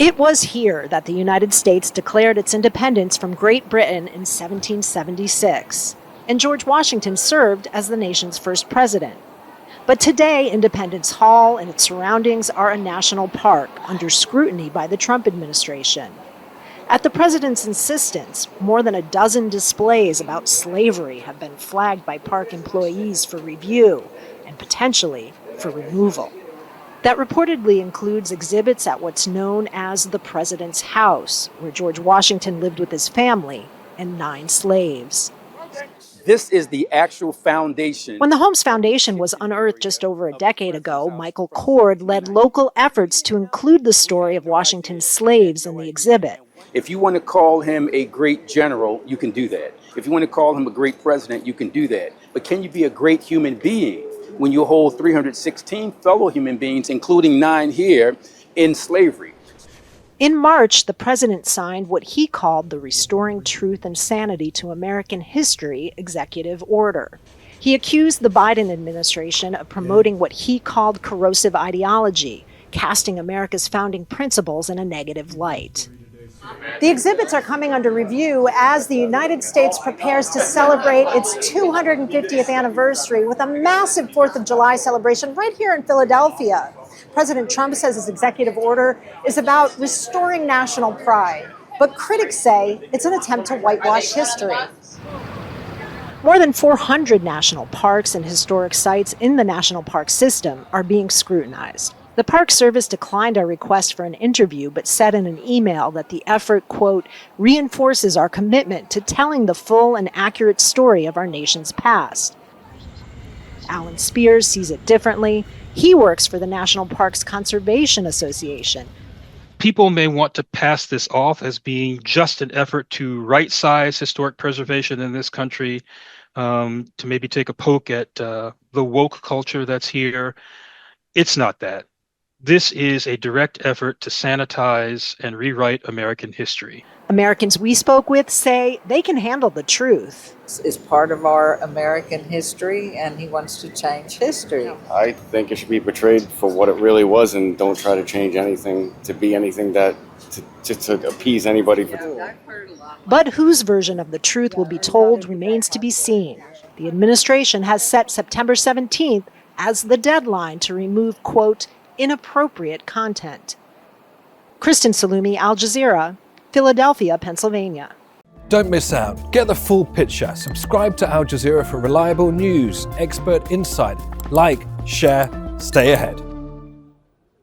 It was here that the United States declared its independence from Great Britain in 1776, and George Washington served as the nation's first president. But today, Independence Hall and its surroundings are a national park under scrutiny by the Trump administration. At the president's insistence, more than a dozen displays about slavery have been flagged by park employees for review and potentially for removal. That reportedly includes exhibits at what's known as the President's House, where George Washington lived with his family and 9 slaves. This is the actual foundation. When the Holmes Foundation was unearthed just over a decade ago, Michael Cord led local efforts to include the story of Washington's slaves in the exhibit. If you want to call him a great general, you can do that. If you want to call him a great president, you can do that. But can you be a great human being when you hold 316 fellow human beings, including 9 here, in slavery? In March, the president signed what he called the Restoring Truth and Sanity to American History executive order. He accused the Biden administration of promoting what he called corrosive ideology, casting America's founding principles in a negative light. The exhibits are coming under review as the United States prepares to celebrate its 250th anniversary with a massive 4th of July celebration right here in Philadelphia. President Trump says his executive order is about restoring national pride, but critics say it's an attempt to whitewash history. More than 400 national parks and historic sites in the national park system are being scrutinized. The Park Service declined our request for an interview, but said in an email that the effort, quote, reinforces our commitment to telling the full and accurate story of our nation's past. Alan Spears sees it differently. He works for the National Parks Conservation Association. People may want to pass this off as being just an effort to right-size historic preservation in this country, to maybe take a poke at the woke culture that's here. It's not that. This is a direct effort to sanitize and rewrite American history. Americans we spoke with say they can handle the truth. It's part of our American history, and he wants to change history. I think it should be portrayed for what it really was, and don't try to change anything to be anything that to appease anybody. But whose version of the truth will be told remains to be seen. The administration has set September 17th as the deadline to remove, quote, inappropriate content. Kristen, Saloomey, Al Jazeera, Philadelphia, Pennsylvania. Don't miss out. Get the full picture. Subscribe to Al Jazeera for reliable news, expert insight. Like, share, stay ahead.